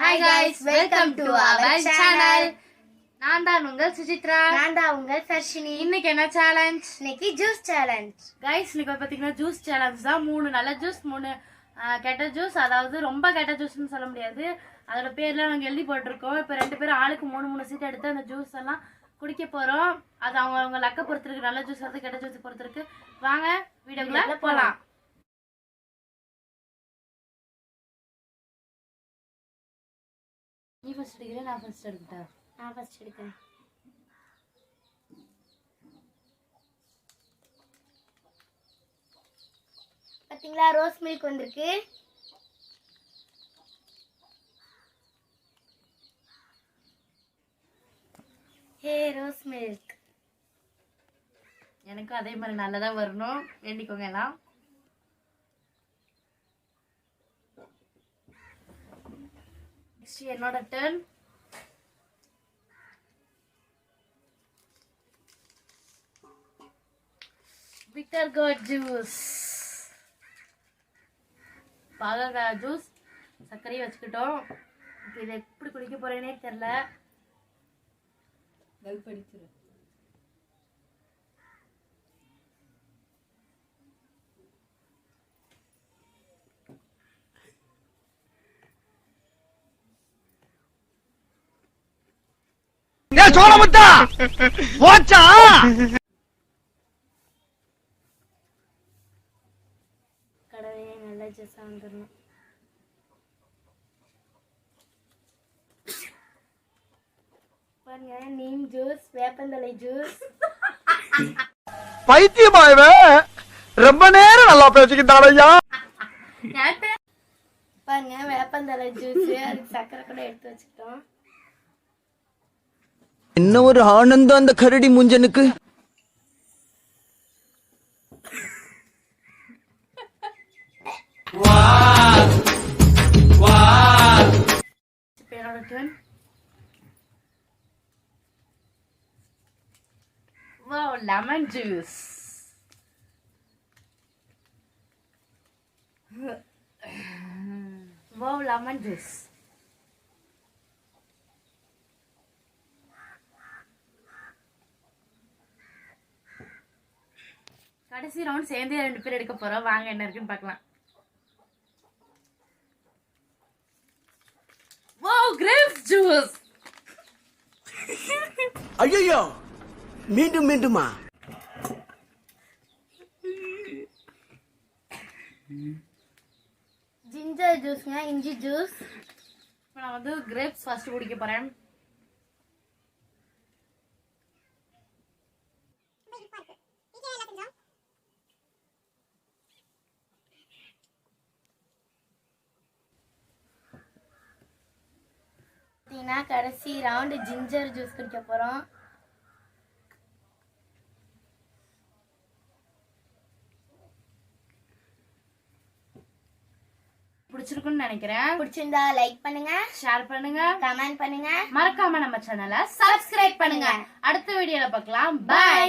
Hi guys, welcome to our channel. நான் தான் உங்கள் சுசித்ரா. நான் தான் உங்கள் சர்ஷினி. இன்னைக்கு என்ன சேலஞ்ச்? இன்னைக்கு ஜூஸ் சேலஞ்ச். கைஸ் இன்னைக்கு பாத்தீங்கன்னா ஜூஸ் சேலஞ்ச் தான். 3 நல்ல ஜூஸ் 3 கெட்ட ஜூஸ். அதாவது ரொம்ப கெட்ட ஜூஸ்னு சொல்ல முடியாது. அதோட பேர்லாம் நாங்க எழுதி போட்டிருக்கோம். இப்போ 2 பேரும் ஆளுக்கு 3 சீட் எடுத்து அந்த ஜூஸ் எல்லாம் குடிக்க போறோம். அது அவங்க லக்க பொறுத்திருக்கு. நல்ல ஜூஸ் வந்து கெட்ட ஜூஸ் பொறுத்திருக்கு. வாங்க வீடியோக்குள்ள போலாம். நீ ஃபர்ஸ்ட் எடுக்கிறேன், நான் ஃபர்ஸ்ட் எடுக்கட்டா? நான் ஃபர்ஸ்ட் எடுக்கிறேன். பாத்தீங்களா ரோஸ் மில்க் வந்திருக்கு. Hey rose milk. எனக்கும் அதே மாதிரி நல்லதா வரணும் வேண்டிக்கோங்க எல்லாம். என்னோட டர்ன். விக்டர் கோட் ஜூஸ், பாகக்காய் ஜூஸ், சர்க்கரையை வச்சுக்கிட்டோம். இப்போ இதை எப்படி குடிக்க போறேன்னே தெரியல. சோழமுத்தா போச்சா? கடவே நல்ல ஜூஸா வந்துடணும். பாருங்க, நீம் ஜூஸ், வேப்பந்தலை ஜூஸ். பைத்தியமாயவே ரொம்ப நேரம் நல்லா பேசிக்கிட்டாரையா. பாருங்க வேப்பந்தலை ஜூஸ், அதுக்கு சக்கரை கூட எடுத்து வச்சுக்கிட்டோம். என்ன ஒரு ஆனந்தம் அந்த கரடி முஞ்சனுக்கு. Lemon juice. Lemon juice. கடைசி ரவுண்ட் சேர்ந்தே 2 பேர் எடுக்க போறோம். வாங்க என்ன இருக்குன்னு பார்க்கலாம். Wow, grapes juice. ஐயோ மீண்டும் மீண்டுமா? ஜிஞ்சர் ஜூஸ்ங்க, இஞ்சி ஜூஸ். இப்போ நான் வந்து கிரேப்ஸ் ஃபர்ஸ்ட் குடிக்க போறேன். கடைசி ரவுண்ட் ஜிஞ்சர் ஜூஸ் குடிக்க போறோம். பிடிச்சிருக்குன்னு நினைக்கிறேன். பிடிச்சிருந்தா லைக் பண்ணுங்க, ஷேர் பண்ணுங்க, கமெண்ட் பண்ணுங்க, மறக்காம நம்ம சேனலை சப்ஸ்கிரைப் பண்ணுங்க. அடுத்த வீடியோல பார்க்கலாம். பை.